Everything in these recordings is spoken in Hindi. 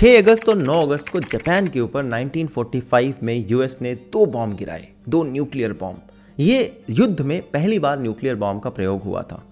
6 अगस्त और 9 अगस्त को जापान के ऊपर 1945 में यूएस ने 2 बॉम्ब गिराए, 2 न्यूक्लियर बॉम्ब। ये युद्ध में पहली बार न्यूक्लियर बॉम्ब का प्रयोग हुआ था।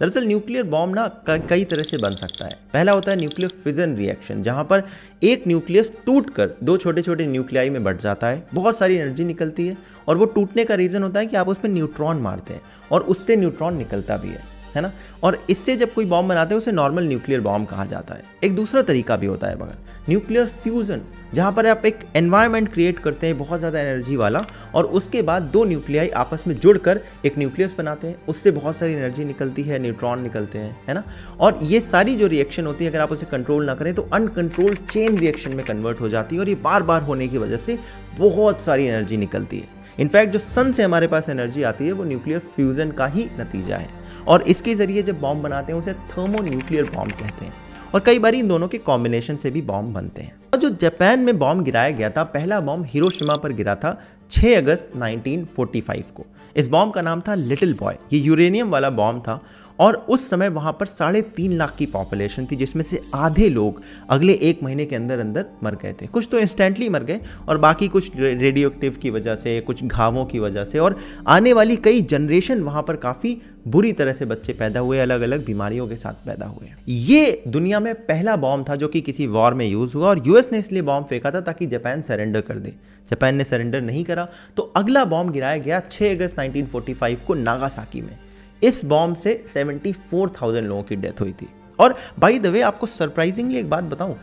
दरअसल न्यूक्लियर बॉम्ब ना कई तरह से बन सकता है। पहला होता है न्यूक्लियर फिजन रिएक्शन, जहां पर एक न्यूक्लियस टूटकर 2 छोटे छोटे न्यूक्लियाई में बट जाता है, बहुत सारी एनर्जी निकलती है और वो टूटने का रीज़न होता है कि आप उस पर न्यूट्रॉन मारते हैं और उससे न्यूट्रॉन निकलता भी है ना। और इससे जब कोई बॉम्ब बनाते हैं उसे नॉर्मल न्यूक्लियर बॉम्ब कहा जाता है। एक दूसरा तरीका भी होता है मगर न्यूक्लियर फ्यूजन, जहाँ पर आप एक एनवायरनमेंट क्रिएट करते हैं बहुत ज़्यादा एनर्जी वाला और उसके बाद 2 न्यूक्लियाई आपस में जुड़कर एक न्यूक्लियस बनाते हैं, उससे बहुत सारी एनर्जी निकलती है, न्यूट्रॉन निकलते हैं, है ना। और ये सारी जो रिएक्शन होती है अगर आप उसे कंट्रोल ना करें तो अनकंट्रोल्ड चेन रिएक्शन में कन्वर्ट हो जाती है और ये बार बार होने की वजह से बहुत सारी एनर्जी निकलती है। इनफैक्ट जो सन से हमारे पास एनर्जी आती है वो न्यूक्लियर फ्यूजन का ही नतीजा है और इसके जरिए जब बॉम्ब बनाते हैं उसे थर्मोन्यूक्लियर बॉम्ब कहते हैं और कई बार इन दोनों के कॉम्बिनेशन से भी बॉम्ब बनते हैं। और जो जापान में बॉम्ब गिराया गया था, पहला बॉम्ब हिरोशिमा पर गिरा था 6 अगस्त 1945 को। इस बॉम्ब का नाम था लिटिल बॉय। ये यूरेनियम वाला बॉम्ब था और उस समय वहाँ पर 3.5 लाख की पॉपुलेशन थी, जिसमें से आधे लोग अगले 1 महीने के अंदर अंदर मर गए थे। कुछ तो इंस्टेंटली मर गए और बाकी कुछ रेडियो एक्टिव की वजह से, कुछ घावों की वजह से, और आने वाली कई जनरेशन वहाँ पर काफ़ी बुरी तरह से बच्चे पैदा हुए, अलग अलग बीमारियों के साथ पैदा हुए। ये दुनिया में पहला बॉम्ब था जो कि किसी वॉर में यूज़ हुआ और यूएस ने इसलिए बॉम्ब फेंका था ताकि जापान सरेंडर कर दे। जापान ने सरेंडर नहीं करा तो अगला बॉम्ब गिराया गया 6 अगस्त 1945 को नागासाकी में। इस बॉम्ब से 74,000 लोगों की डेथ हुई थी। और बाय द वे आपको सरप्राइजिंगली एक बात बताऊं,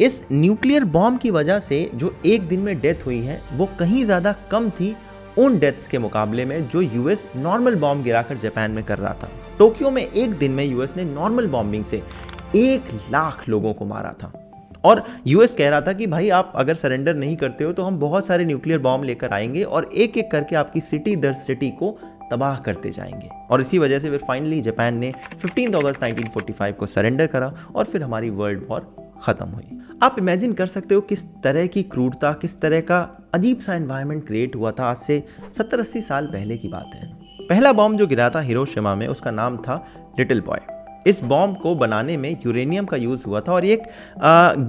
इस न्यूक्लियर बॉम्ब की वजह से जो एक दिन में डेथ हुई है वो कहीं ज़्यादा कम थी उन डेथ्स के मुकाबले में जो यूएस नॉर्मल बॉम्ब गिराकर जापान में कर रहा था। टोक्यो में एक दिन में यूएस ने नॉर्मल बॉम्बिंग से 1 लाख लोगों को मारा था और यूएस कह रहा था कि भाई आप अगर सरेंडर नहीं करते हो तो हम बहुत सारे न्यूक्लियर बॉम्ब लेकर आएंगे और एक एक करके आपकी सिटी दर सिटी को तबाह करते जाएंगे। और इसी वजह से फिर फाइनली जापान ने 15 अगस्त 1945 को सरेंडर करा और फिर हमारी वर्ल्ड वॉर ख़त्म हुई। आप इमेजिन कर सकते हो किस तरह की क्रूरता, किस तरह का अजीब सा एनवायरनमेंट क्रिएट हुआ था। आज से 70-80 साल पहले की बात है। पहला बॉम्ब जो गिरा था हिरोशिमा में उसका नाम था लिटिल बॉय। इस बॉम्ब को बनाने में यूरेनियम का यूज़ हुआ था और ये एक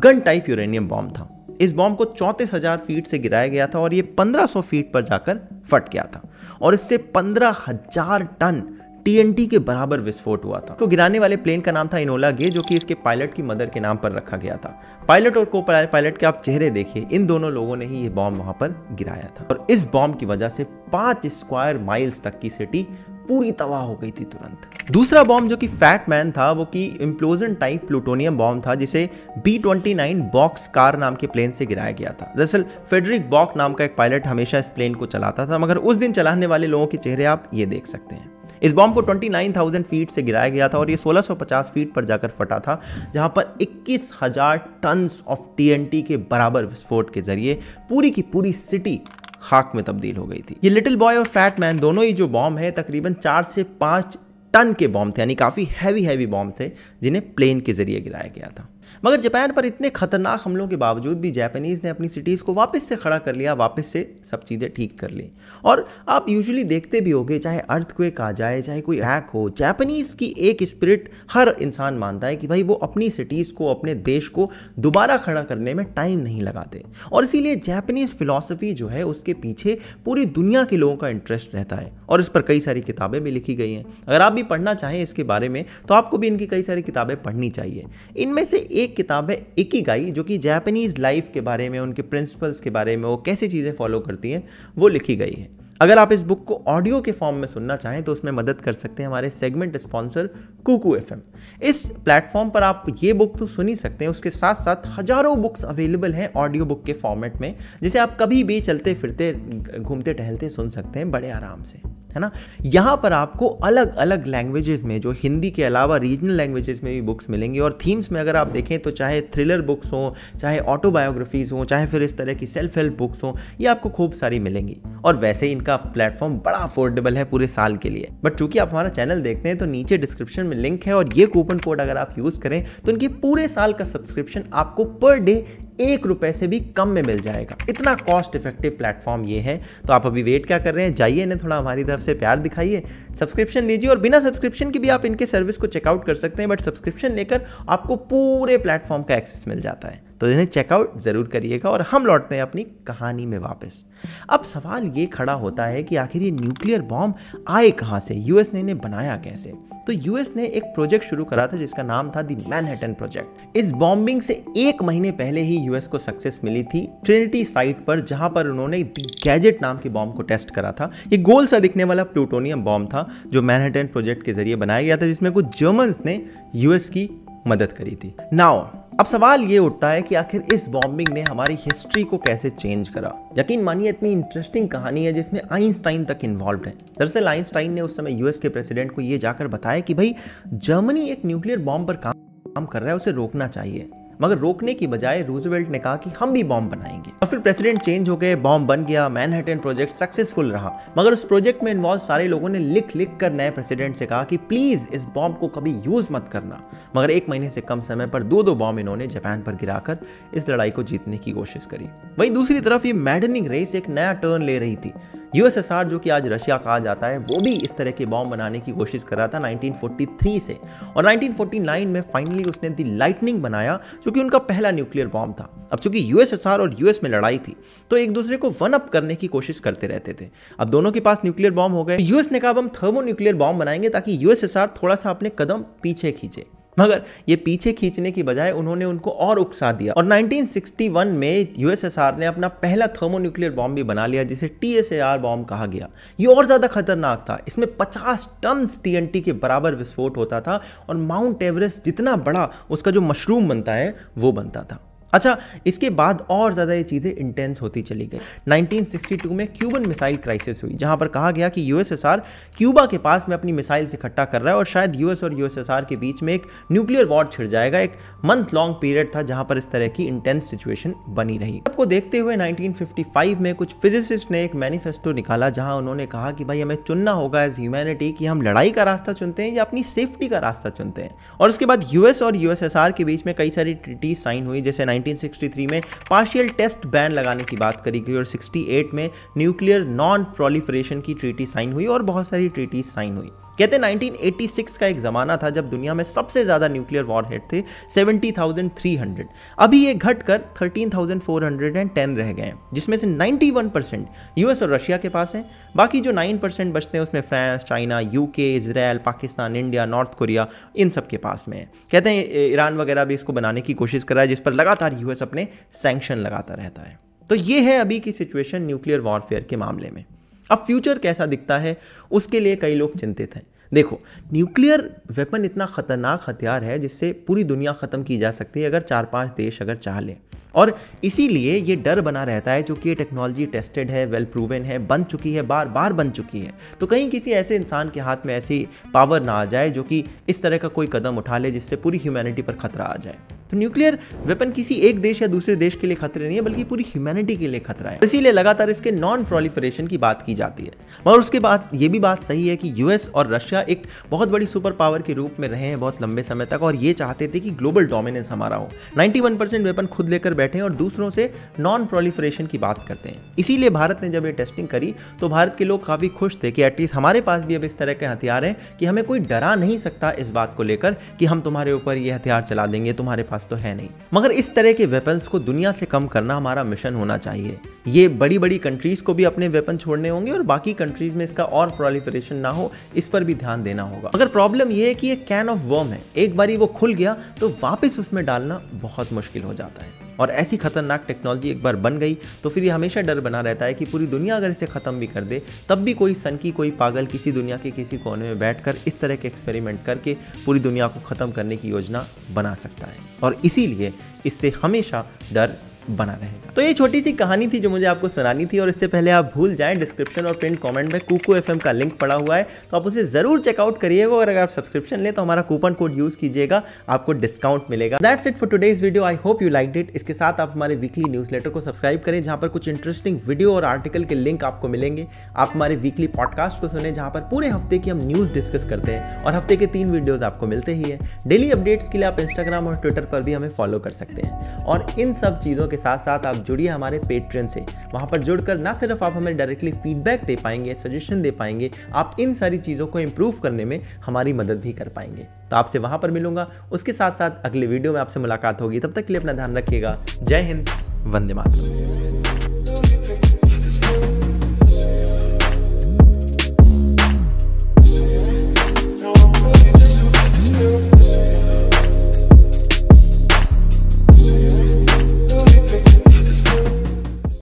गन टाइप यूरेनियम बॉम्ब था। इस बॉम्ब को 34,000 फीट से गिराया गया था और ये 1500 फीट पर जाकर फट गया था और इससे 15,000 टन टीएनटी के बराबर विस्फोट हुआ था। तो गिराने वाले प्लेन का नाम था इनोला गे, जो कि इसके पायलट की मदर के नाम पर रखा गया था। पायलट और को पायलट के आप चेहरे देखिए, इन दोनों लोगों ने ही ये बॉम्ब वहां पर गिराया था और इस बॉम्ब की वजह से 5 स्क्वायर माइल्स तक की सिटी पूरी तबाह हो गई थी तुरंत। दूसरा बॉम्ब जो कि फैट मैन था वो कि इम्प्लोजन टाइप प्लूटोनियम बॉम्ब था, जिसे B-29 बॉक्स कार नाम के प्लेन से गिराया गया था। दरअसल फ्रेडरिक बॉक नाम का एक पायलट हमेशा इस प्लेन को चलाता था, मगर उस दिन चलाने वाले लोगों के चेहरे आप ये देख सकते हैं। इस बॉम्ब को 29,000 फीट से गिराया गया था और ये 1650 फीट पर जाकर फटा था, जहां पर 21,000 टन ऑफ TNT के बराबर विस्फोट के जरिए पूरी की पूरी सिटी खाक में तब्दील हो गई थी। ये लिटिल बॉय और फैट मैन दोनों ही जो बॉम्ब है तकरीबन 4 से 5 टन के बॉम्ब थे, यानी काफ़ी हैवी बॉम्ब थे जिन्हें प्लेन के जरिए गिराया गया था। मगर जापान पर इतने खतरनाक हमलों के बावजूद भी जापानीज़ ने अपनी सिटीज़ को वापस से खड़ा कर लिया, वापस से सब चीज़ें ठीक कर ली। और आप यूजुअली देखते भी होंगे, चाहे अर्थक्वेक आ जाए, चाहे कोई हैक हो, जापानीज़ की एक स्पिरिट हर इंसान मानता है कि भाई वो अपनी सिटीज़ को, अपने देश को दोबारा खड़ा करने में टाइम नहीं लगाते। और इसीलिए जापानीज़ फिलॉसफी जो है उसके पीछे पूरी दुनिया के लोगों का इंटरेस्ट रहता है और इस पर कई सारी किताबें भी लिखी गई हैं। अगर आप भी पढ़ना चाहें इसके बारे में तो आपको भी इनकी कई सारी किताबें पढ़नी चाहिए। इनमें से एक किताब है इकिगाई, जो कि जापानीज लाइफ के बारे में, उनके प्रिंसिपल्स के बारे में, वो कैसी चीज़ें फॉलो करती हैं, वो लिखी गई है। अगर आप इस बुक को ऑडियो के फॉर्म में सुनना चाहें तो उसमें मदद कर सकते हैं हमारे सेगमेंट स्पॉन्सर कुकू FM। इस प्लेटफॉर्म पर आप ये बुक तो सुन ही सकते हैं, उसके साथ साथ हजारों बुक्स अवेलेबल हैं ऑडियो बुक के फॉर्मेट में, जिसे आप कभी भी चलते फिरते, घूमते टहलते सुन सकते हैं बड़े आराम से, है ना। यहाँ पर आपको अलग अलग लैंग्वेजेस में, जो हिंदी के अलावा रीजनल लैंग्वेजेस में भी बुक्स मिलेंगी और थीम्स में अगर आप देखें तो चाहे थ्रिलर बुक्स हों, चाहे ऑटोबायोग्राफीज़ हों, चाहे फिर इस तरह की सेल्फ हेल्प बुक्स हों, ये आपको खूब सारी मिलेंगी। और वैसे इनका प्लेटफॉर्म बड़ा अफोर्डेबल है पूरे साल के लिए। बट चूंकि आप हमारा चैनल देखते हैं तो नीचे डिस्क्रिप्शन में लिंक है और ये कूपन कोड अगर आप यूज़ करें तो इनकी पूरे साल का सब्सक्रिप्शन आपको पर डे 1 रुपए से भी कम में मिल जाएगा। इतना कॉस्ट इफेक्टिव प्लेटफॉर्म ये है, तो आप अभी वेट क्या कर रहे हैं, जाइए इन्हें थोड़ा हमारी तरफ से प्यार दिखाइए, सब्सक्रिप्शन लीजिए। और बिना सब्सक्रिप्शन के भी आप इनके सर्विस को चेकआउट कर सकते हैं, बट सब्सक्रिप्शन लेकर आपको पूरे प्लेटफॉर्म का एक्सेस मिल जाता है। तो इन्हें चेकआउट ज़रूर करिएगा। और हम लौटते हैं अपनी कहानी में वापस। अब सवाल ये खड़ा होता है कि आखिर ये न्यूक्लियर बॉम्ब आए कहाँ से, यूएस ने इन्हें बनाया कैसे। तो यूएस ने एक प्रोजेक्ट शुरू करा था जिसका नाम था द मैनहट्टन प्रोजेक्ट। इस बॉम्बिंग से 1 महीने पहले ही यूएस को सक्सेस मिली थी ट्रिनिटी साइट पर, जहां पर उन्होंने द गैजेट नाम के बॉम्ब को टेस्ट करा था। ये गोल सा दिखने वाला प्लूटोनियम बॉम्ब था जो मैनहट्टन प्रोजेक्ट के जरिए बनाया गया था, जिसमें कुछ जर्मन्स ने यूएस की मदद करी थी। नाउ अब सवाल ये उठता है कि आखिर इस बॉम्बिंग ने हमारी हिस्ट्री को कैसे चेंज करा। यकीन मानिए इतनी इंटरेस्टिंग कहानी है जिसमें आइंस्टाइन तक इन्वॉल्व है। दरअसल आइंस्टाइन ने उस समय यूएस के प्रेसिडेंट को ये जाकर बताया कि भाई जर्मनी एक न्यूक्लियर बॉम्ब पर काम कर रहा है, उसे रोकना चाहिए। मगर रोकने की बजाय रूजवेल्ट ने कहा कि हम भी बॉम्ब बनाएंगे। और फिर प्रेसिडेंट चेंज हो गए, बॉम्ब बन गया, मैनहट्टन प्रोजेक्ट सक्सेसफुल रहा। मगर उस प्रोजेक्ट में इन्वॉल्व सारे लोगों ने लिख लिख कर नए प्रेसिडेंट से कहा कि प्लीज इस बॉम्ब को कभी यूज मत करना। मगर 1 महीने से कम समय पर 2 बॉम्ब इन्होंने जापान पर गिराकर इस लड़ाई को जीतने की कोशिश करी। वहीं दूसरी तरफ ये मैडनिंग रेस एक नया टर्न ले रही थी। यूएसएसआर, जो कि आज रशिया कहा जाता है, वो भी इस तरह के बॉम्ब बनाने की कोशिश कर रहा था 1943 से। और 1949 में फाइनली उसने दी लाइटनिंग बनाया, जो कि उनका पहला न्यूक्लियर बॉम्ब था। अब चूंकि यूएसएसआर और यूएस में लड़ाई थी तो एक दूसरे को वन अप करने की कोशिश करते रहते थे। अब दोनों के पास न्यूक्लियर बॉम्ब हो गए। यूएस ने कहा अब हम थर्मो न्यूक्लियर बॉम्ब बनाएंगे ताकि यूएसएसआर थोड़ा सा अपने कदम पीछे खींचे। मगर ये पीछे खींचने की बजाय उन्होंने उनको और उकसा दिया और 1961 में यूएसएसआर ने अपना पहला थर्मोन्यूक्लियर बॉम्ब भी बना लिया, जिसे TSAR बॉम्ब कहा गया। ये और ज्यादा खतरनाक था। इसमें 50 टन TNT के बराबर विस्फोट होता था और माउंट एवरेस्ट जितना बड़ा उसका जो मशरूम बनता है वो बनता था। अच्छा, इसके बाद और ज़्यादा ये चीज़ें इंटेंस होती चली गई। 1962 में क्यूबन मिसाइल क्राइसिस हुई, जहां पर कहा गया कि यूएसएसआर क्यूबा के पास में अपनी मिसाइल से इकट्ठा कर रहा है और शायद यूएस और यूएसएसआर के बीच में एक न्यूक्लियर वॉर छिड़ जाएगा। एक मंथ लॉन्ग पीरियड था जहां पर इस तरह की इंटेंस सिचुएशन बनी रही। सबको देखते हुए 1955 में कुछ फिजिसिस्ट ने एक मैनिफेस्टो निकाला, जहां उन्होंने कहा कि भाई हमें चुनना होगा एज ह्यूमैनिटी कि हम लड़ाई का रास्ता चुनते हैं या अपनी सेफ्टी का रास्ता चुनते हैं। और उसके बाद यूएस और यूएसएसआर के बीच में कई सारी ट्रीटीज साइन हुई, जैसे 1963 में पार्शियल टेस्ट बैन लगाने की बात करी गई और 68 में न्यूक्लियर नॉन प्रोलिफरेशन की ट्रीटी साइन हुई और बहुत सारी ट्रीटीज साइन हुई। कहते हैं 1986 का एक जमाना था जब दुनिया में सबसे ज्यादा न्यूक्लियर वॉरहेड थे 70,300। अभी ये घटकर 13,410 रह गए, जिसमें से 91% यूएस और रशिया के पास है। बाकी जो 9% बचते हैं उसमें France, China, UK, Israel, Pakistan, India, North Korea, इन सब के पास में है। कहते हैं ईरान वगैरह भी इसको बनाने की कोशिश कर रहा है, जिस पर लगातार यूएस अपने सैंक्शन लगाता रहता है। तो ये है अभी की सिचुएशन न्यूक्लियर वॉरफेयर के मामले में। अब फ्यूचर कैसा दिखता है उसके लिए कई लोग चिंतित हैं। देखो, न्यूक्लियर वेपन इतना खतरनाक हथियार है जिससे पूरी दुनिया खत्म की जा सकती है अगर 4-5 देश अगर चाह लें। और इसीलिए ये डर बना रहता है, चूंकि ये टेक्नोलॉजी टेस्टेड है, वेल प्रूवन है, बन चुकी है, बार बार बन चुकी है। तो कहीं किसी ऐसे इंसान के हाथ में ऐसी पावर ना आ जाए जो कि इस तरह का कोई कदम उठा ले जिससे पूरी ह्यूमैनिटी पर खतरा आ जाए। तो न्यूक्लियर वेपन किसी एक देश या दूसरे देश के लिए खतरे नहीं है, बल्कि पूरी ह्यूमैनिटी के लिए खतरा है। इसीलिए लगातार इसके नॉन प्रोलिफरेशन की बात की जाती है। मगर उसके बाद ये भी बात सही है कि यूएस और रशिया एक बहुत बड़ी सुपर पावर के रूप में रहे हैं बहुत लंबे समय तक, और ये चाहते थे कि ग्लोबल डोमिनेंस हमारा हो। 91% वेपन खुद लेकर बैठे हैं और दूसरों से नॉन प्रोलिफरेशन की बात करते हैं। इसीलिए भारत ने जब ये टेस्टिंग करी तो भारत के लोग काफी खुश थे कि एटलीस्ट हमारे पास भी अब इस तरह के हथियार हैं कि हमें कोई डरा नहीं सकता इस बात को लेकर कि हम तुम्हारे ऊपर ये हथियार चला देंगे, तुम्हारे पास तो है नहीं। मगर इस तरह के वेपन्स को दुनिया से कम करना हमारा मिशन होना चाहिए। ये बड़ी बड़ी कंट्रीज को भी अपने वेपन छोड़ने होंगे और बाकी कंट्रीज में इसका और प्रोलिफरेशन ना हो, इस पर भी ध्यान देना होगा। मगर प्रॉब्लम ये है कि ये कैन ऑफ वर्म है, एक बारी वो खुल गया तो वापस उसमें डालना बहुत मुश्किल हो जाता है। और ऐसी खतरनाक टेक्नोलॉजी एक बार बन गई तो फिर ये हमेशा डर बना रहता है कि पूरी दुनिया अगर इसे खत्म भी कर दे तब भी कोई सनकी, कोई पागल किसी दुनिया के किसी कोने में बैठकर इस तरह के एक्सपेरिमेंट करके पूरी दुनिया को खत्म करने की योजना बना सकता है। और इसीलिए इससे हमेशा डर बना रहेगा। तो ये छोटी सी कहानी थी जो मुझे आपको सुनानी थी। और इससे पहले आप भूल जाएं, डिस्क्रिप्शन और पिन कमेंट में कुकू एफएम का लिंक पड़ा हुआ है, तो आप उसे जरूर चेकआउट करिएगा। और अगर आप सब्सक्रिप्शन ले तो हमारा कूपन कोड यूज कीजिएगा, आपको डिस्काउंट मिलेगा। That's it for today's video, I hope you liked it. इसके साथ आप हमारे वीकली न्यूज़लेटर को सब्सक्राइब करें, जहां पर कुछ इंटरेस्टिंग वीडियो और आर्टिकल के लिंक आपको मिलेंगे। आप हमारे वीकली पॉडकास्ट को सुने, जहां पर पूरे हफ्ते की हम न्यूज डिस्कस करते हैं और हफ्ते के 3 वीडियोज आपको मिलते ही है। डेली अपडेट्स के लिए आप इंस्टाग्राम और ट्विटर पर भी हमें फॉलो कर सकते हैं। और इन सब चीजों के के साथ साथ आप जुड़िए हमारे पेट्रियन से। वहाँ पर जुड़कर ना सिर्फ आप हमें डायरेक्टली फीडबैक दे पाएंगे, सजेशन दे पाएंगे, आप इन सारी चीज़ों को इम्प्रूव करने में हमारी मदद भी कर पाएंगे। तो आपसे वहाँ पर मिलूंगा, उसके साथ साथ अगले वीडियो में आपसे मुलाकात होगी। तब तक के लिए अपना ध्यान रखिएगा। जय हिंद, वंदे मातरम।